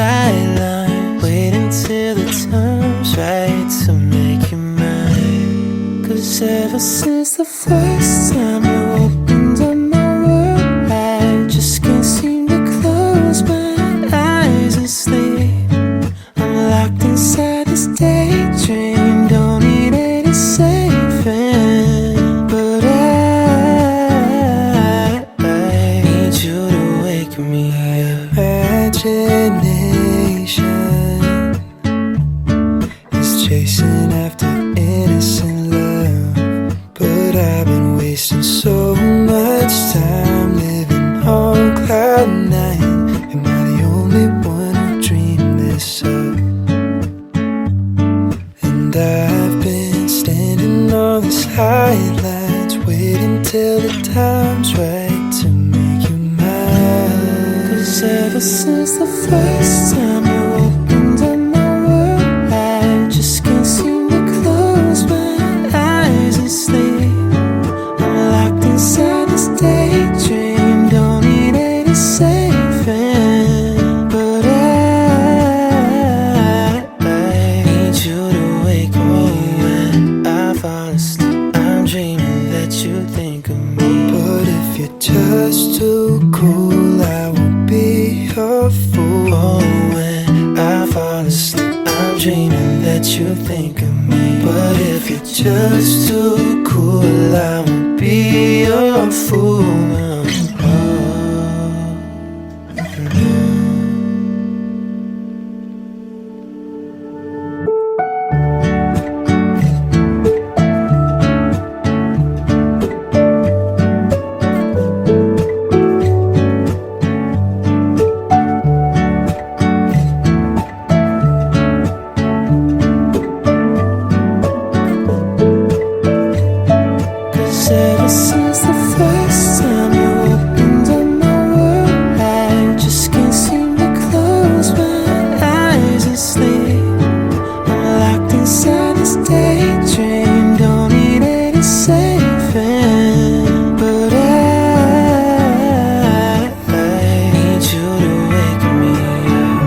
sideline, waiting till the time's right to make you mine. 'Cause ever since the first time you opened up my world, I just can't seem to close my eyes and sleep. I'm locked inside this daydream, don't need any saving. But I need you to wake me up. Imagination is chasing after innocent love, but I've been wasting so much time living on cloud nine. Am I the only one who dreamed this up? And I've been standing on these highlights, waiting till the time's right to make you mine. 'Cause ever since the first time you opened up my world, I just can't seem to close my eyes and sleep. I'm locked inside this daydream, don't need any saving. But I need you to wake me when I fall asleep. I'm dreaming that you think of me. But if you're just too cool, I won't be your fool. Oh, when I fall asleep, I'm dreaming that you think of me. But if you're just too cool, I won't be your fool. Ever since the first time you opened up my world, I just can't seem to close my eyes and sleep. I'm locked inside this daydream, don't need any saving. But I need you to wake me up.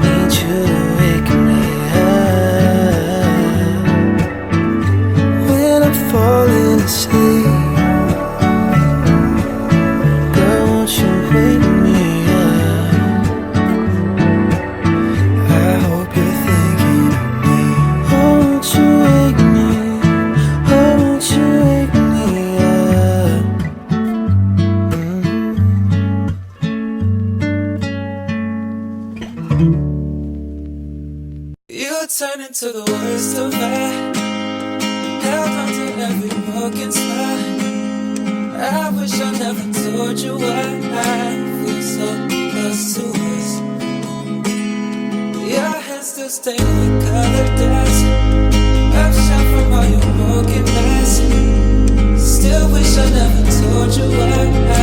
Need you to wake me up. Falling asleep, girl, won't you wake me up? I hope you're thinking of me. Oh, won't you wake me? Oh, won't you wake me up? You turn into the worst of me. Held on to every broken spot. I wish I never told you why I feel so close to us. Your hands still stained with colored dust. I've shot from all your brokenness. Still wish I never told you why I